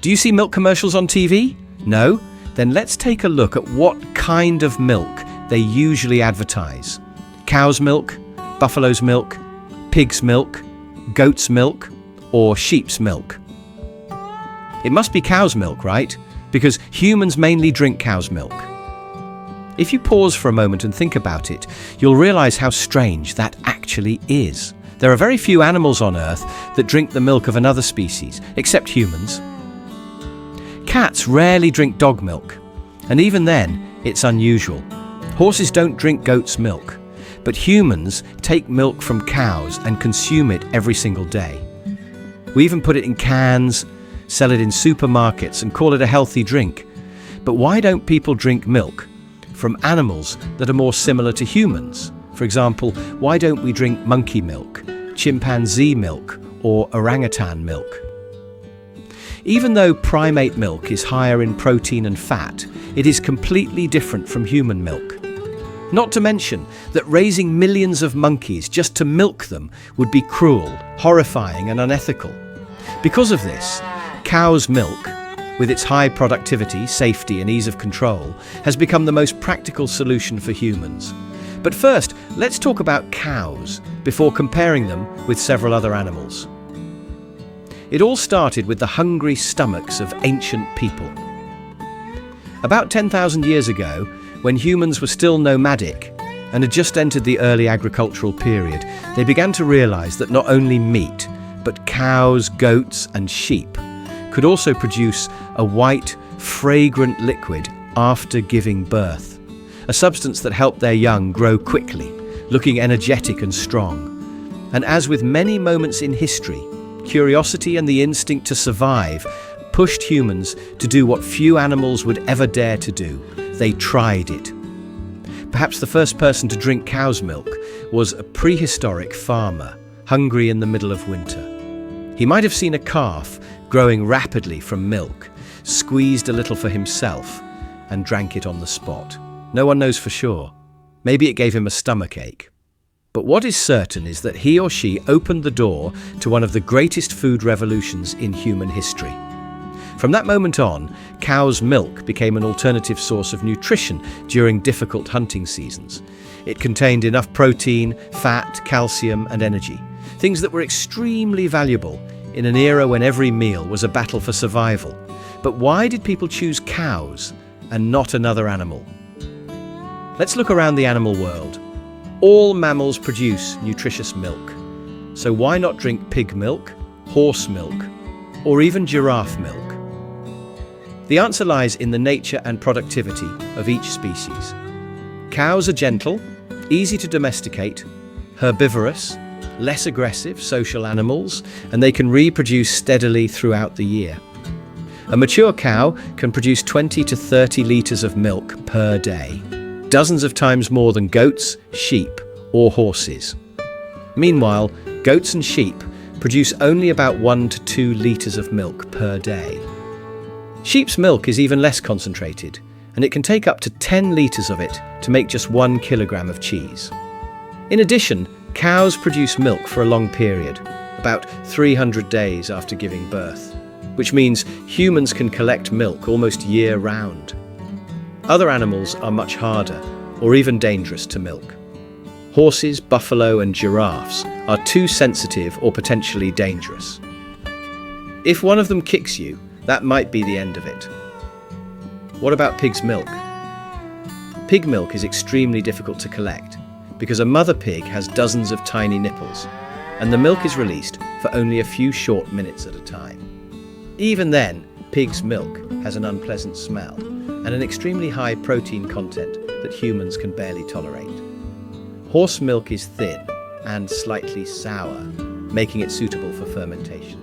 Do you see milk commercials on TV? No? Then let's take a look at what kind of milk they usually advertise. Cow's milk, buffalo's milk, pig's milk, goat's milk, or sheep's milk. It must be cow's milk, right? Because humans mainly drink cow's milk. If you pause for a moment and think about it, you'll realize how strange that actually is. There are very few animals on Earth that drink the milk of another species, except humans. Cats rarely drink dog milk, and even then, it's unusual. Horses don't drink goat's milk, but humans take milk from cows and consume it every single day. We even put it in cans, sell it in supermarkets, and call it a healthy drink. But why don't people drink milk from animals that are more similar to humans? For example, why don't we drink monkey milk, chimpanzee milk, or orangutan milk? Even though primate milk is higher in protein and fat, it is completely different from human milk. Not to mention that raising millions of monkeys just to milk them would be cruel, horrifying, and unethical. Because of this, cow's milk, with its high productivity, safety, and ease of control, has become the most practical solution for humans. But first, let's talk about cows before comparing them with several other animals. It all started with the hungry stomachs of ancient people. About 10,000 years ago, when humans were still nomadic and had just entered the early agricultural period, they began to realize that not only meat, but cows, goats, and sheep could also produce a white, fragrant liquid after giving birth, a substance that helped their young grow quickly, looking energetic and strong. And as with many moments in history, curiosity and the instinct to survive pushed humans to do what few animals would ever dare to do. They tried it. Perhaps the first person to drink cow's milk was a prehistoric farmer, hungry in the middle of winter. He might have seen a calf growing rapidly from milk, squeezed a little for himself, and drank it on the spot. No one knows for sure. Maybe it gave him a stomachache. But what is certain is that he or she opened the door to one of the greatest food revolutions in human history. From that moment on, cow's milk became an alternative source of nutrition during difficult hunting seasons. It contained enough protein, fat, calcium, and energy, things that were extremely valuable in an era when every meal was a battle for survival. But why did people choose cows and not another animal? Let's look around the animal world. All mammals produce nutritious milk. So why not drink pig milk, horse milk, or even giraffe milk? The answer lies in the nature and productivity of each species. Cows are gentle, easy to domesticate, herbivorous, less aggressive social animals, and they can reproduce steadily throughout the year. A mature cow can produce 20 to 30 litres of milk per day, dozens of times more than goats, sheep, or horses. Meanwhile, goats and sheep produce only about 1 to 2 litres of milk per day. Sheep's milk is even less concentrated, and it can take up to 10 litres of it to make just 1 kilogram of cheese. In addition, cows produce milk for a long period, about 300 days after giving birth, which means humans can collect milk almost year-round. Other animals are much harder, or even dangerous to milk. Horses, buffalo, and giraffes are too sensitive or potentially dangerous. If one of them kicks you, that might be the end of it. What about pig's milk? Pig milk is extremely difficult to collect because a mother pig has dozens of tiny nipples, and the milk is released for only a few short minutes at a time. Even then, pig's milk has an unpleasant smell and an extremely high protein content that humans can barely tolerate. Horse milk is thin and slightly sour, making it suitable for fermentation.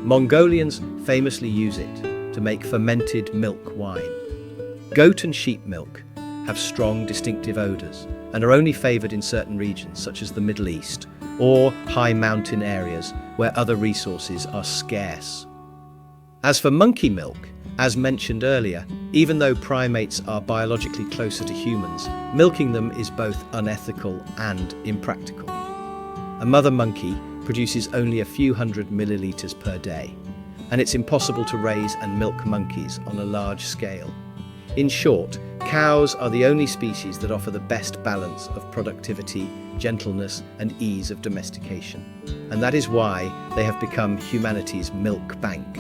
Mongolians famously use it to make fermented milk wine. Goat and sheep milk have strong, distinctive odours and are only favoured in certain regions such as the Middle East or high mountain areas where other resources are scarce. As for monkey milk, as mentioned earlier, even though primates are biologically closer to humans, milking them is both unethical and impractical. A mother monkey produces only a few hundred millilitres per day, and it's impossible to raise and milk monkeys on a large scale. In short, cows are the only species that offer the best balance of productivity, gentleness, and ease of domestication. And that is why they have become humanity's milk bank.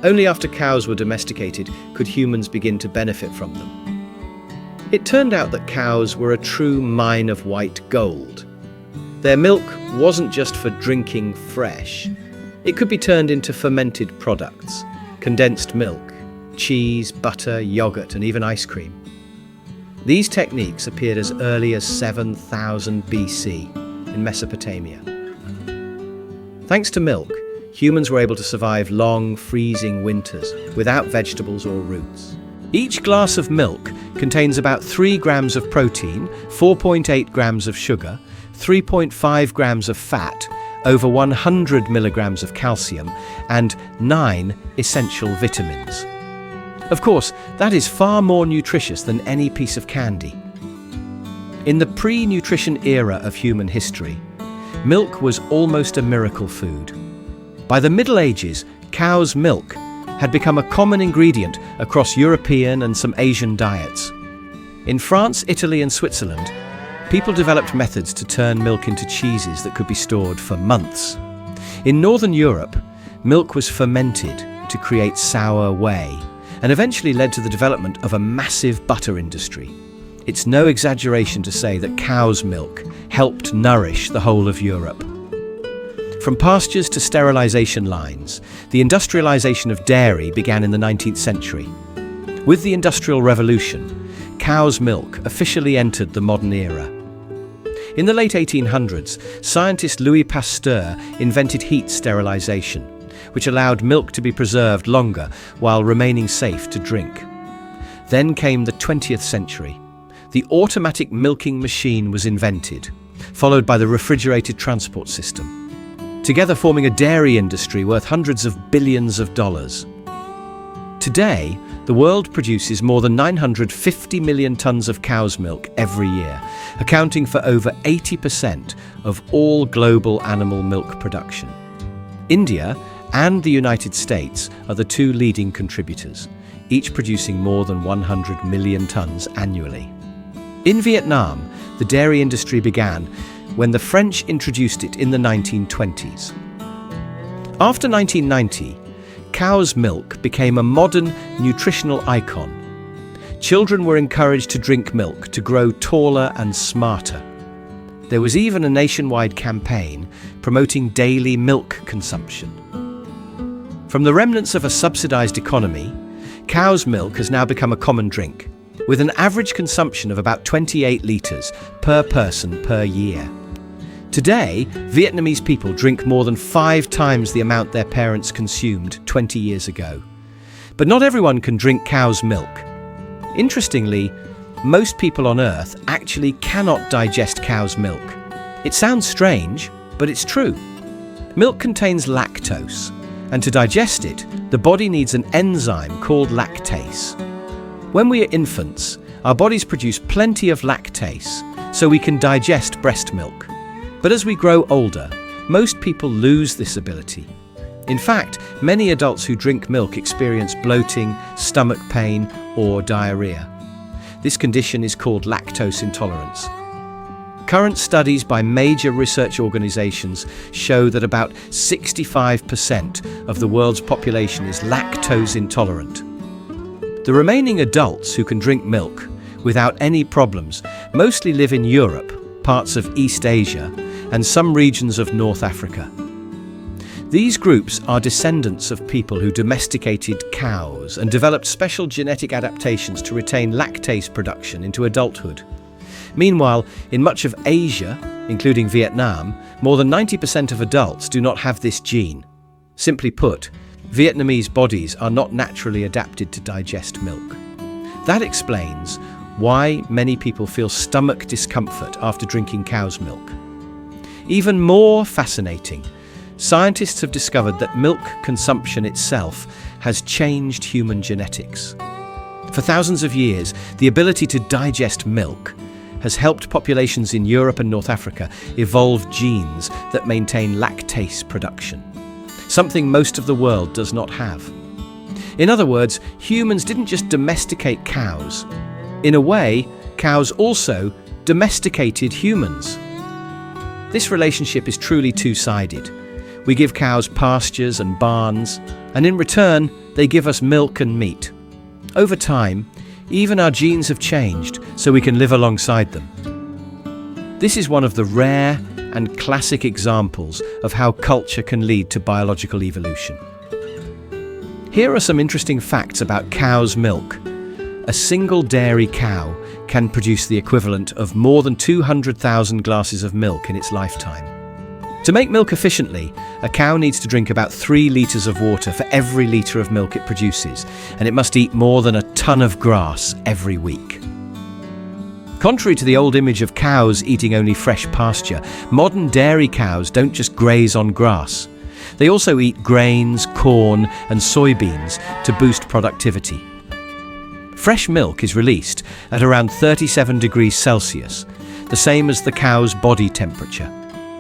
Only after cows were domesticated could humans begin to benefit from them. It turned out that cows were a true mine of white gold. Their milk wasn't just for drinking fresh. It could be turned into fermented products, condensed milk, cheese, butter, yogurt, and even ice cream. These techniques appeared as early as 7000 BC in Mesopotamia. Thanks to milk, humans were able to survive long, freezing winters without vegetables or roots. Each glass of milk contains about 3 grams of protein, 4.8 grams of sugar, 3.5 grams of fat, over 100 milligrams of calcium, and 9 essential vitamins. Of course, that is far more nutritious than any piece of candy. In the pre-nutrition era of human history, milk was almost a miracle food. By the Middle Ages, cow's milk had become a common ingredient across European and some Asian diets. In France, Italy, and Switzerland, people developed methods to turn milk into cheeses that could be stored for months. In Northern Europe, milk was fermented to create sour whey, and eventually led to the development of a massive butter industry. It's no exaggeration to say that cow's milk helped nourish the whole of Europe. From pastures to sterilization lines, the industrialization of dairy began in the 19th century. With the Industrial Revolution, cow's milk officially entered the modern era. In the late 1800s, scientist Louis Pasteur invented heat sterilization, which allowed milk to be preserved longer while remaining safe to drink. Then came the 20th century. The automatic milking machine was invented, followed by the refrigerated transport system, together forming a dairy industry worth hundreds of billions of dollars. Today, the world produces more than 950 million tons of cow's milk every year, accounting for over 80% of all global animal milk production. India and the United States are the 2 leading contributors, each producing more than 100 million tons annually. In Vietnam, the dairy industry began when the French introduced it in the 1920s. After 1990, cow's milk became a modern nutritional icon. Children were encouraged to drink milk to grow taller and smarter. There was even a nationwide campaign promoting daily milk consumption. From the remnants of a subsidized economy, cow's milk has now become a common drink, with an average consumption of about 28 litres per person per year. Today, Vietnamese people drink more than 5 times the amount their parents consumed 20 years ago. But not everyone can drink cow's milk. Interestingly, most people on Earth actually cannot digest cow's milk. It sounds strange, but it's true. Milk contains lactose, and to digest it, the body needs an enzyme called lactase. When we are infants, our bodies produce plenty of lactase, so we can digest breast milk. But as we grow older, most people lose this ability. In fact, many adults who drink milk experience bloating, stomach pain, or diarrhea. This condition is called lactose intolerance. Current studies by major research organizations show that about 65% of the world's population is lactose intolerant. The remaining adults who can drink milk without any problems mostly live in Europe, parts of East Asia, and some regions of North Africa. These groups are descendants of people who domesticated cows and developed special genetic adaptations to retain lactase production into adulthood. Meanwhile, in much of Asia, including Vietnam, more than 90% of adults do not have this gene. Simply put, Vietnamese bodies are not naturally adapted to digest milk. That explains why many people feel stomach discomfort after drinking cow's milk. Even more fascinating, scientists have discovered that milk consumption itself has changed human genetics. For thousands of years, the ability to digest milk has helped populations in Europe and North Africa evolve genes that maintain lactase production. something most of the world does not have. In other words, humans didn't just domesticate cows. In a way, cows also domesticated humans. This relationship is truly two-sided. We give cows pastures and barns, and in return, they give us milk and meat. Over time, even our genes have changed so we can live alongside them. This is one of the rare and classic examples of how culture can lead to biological evolution. Here are some interesting facts about cow's milk. A single dairy cow can produce the equivalent of more than 200,000 glasses of milk in its lifetime. To make milk efficiently, a cow needs to drink about 3 litres of water for every litre of milk it produces, and it must eat more than a ton of grass every week. Contrary to the old image of cows eating only fresh pasture, modern dairy cows don't just graze on grass. They also eat grains, corn, and soybeans to boost productivity. Fresh milk is released at around 37 degrees Celsius, the same as the cow's body temperature,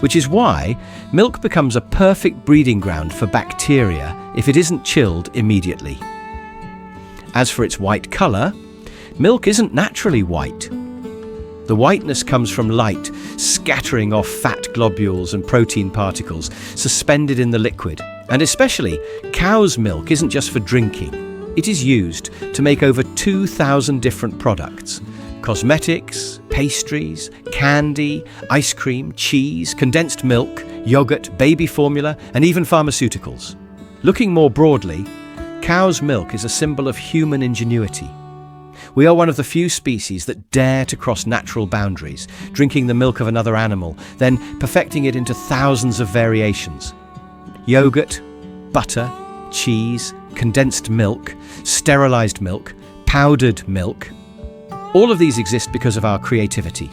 which is why milk becomes a perfect breeding ground for bacteria if it isn't chilled immediately. As for its white colour, milk isn't naturally white. The whiteness comes from light scattering off fat globules and protein particles suspended in the liquid. And especially, cow's milk isn't just for drinking. It is used to make over 2,000 different products: cosmetics, pastries, candy, ice cream, cheese, condensed milk, yogurt, baby formula, and even pharmaceuticals. Looking more broadly, cow's milk is a symbol of human ingenuity. We are one of the few species that dare to cross natural boundaries, drinking the milk of another animal, then perfecting it into thousands of variations. Yogurt, butter, cheese, condensed milk, sterilized milk, powdered milk. All of these exist because of our creativity.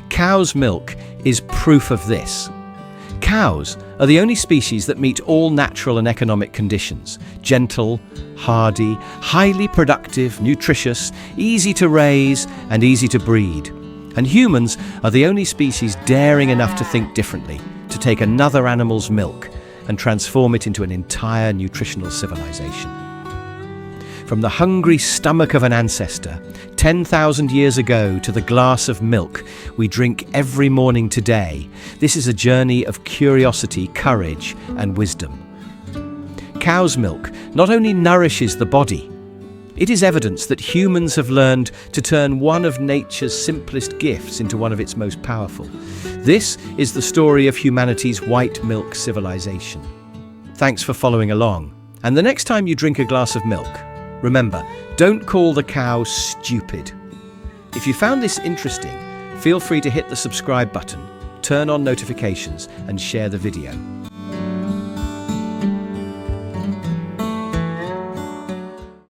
Cow's milk is proof of this. Cows are the only species that meet all natural and economic conditions: gentle, hardy, highly productive, nutritious, easy to raise, and easy to breed. And humans are the only species daring enough to think differently, to take another animal's milk and transform it into an entire nutritional civilization. From the hungry stomach of an ancestor 10,000 years ago to the glass of milk we drink every morning today, this is a journey of curiosity, courage, and wisdom. Cow's milk not only nourishes the body, it is evidence that humans have learned to turn one of nature's simplest gifts into one of its most powerful. This is the story of humanity's white milk civilization. Thanks for following along. And the next time you drink a glass of milk, remember, don't call the cow stupid. If you found this interesting, feel free to hit the subscribe button, turn on notifications, and share the video.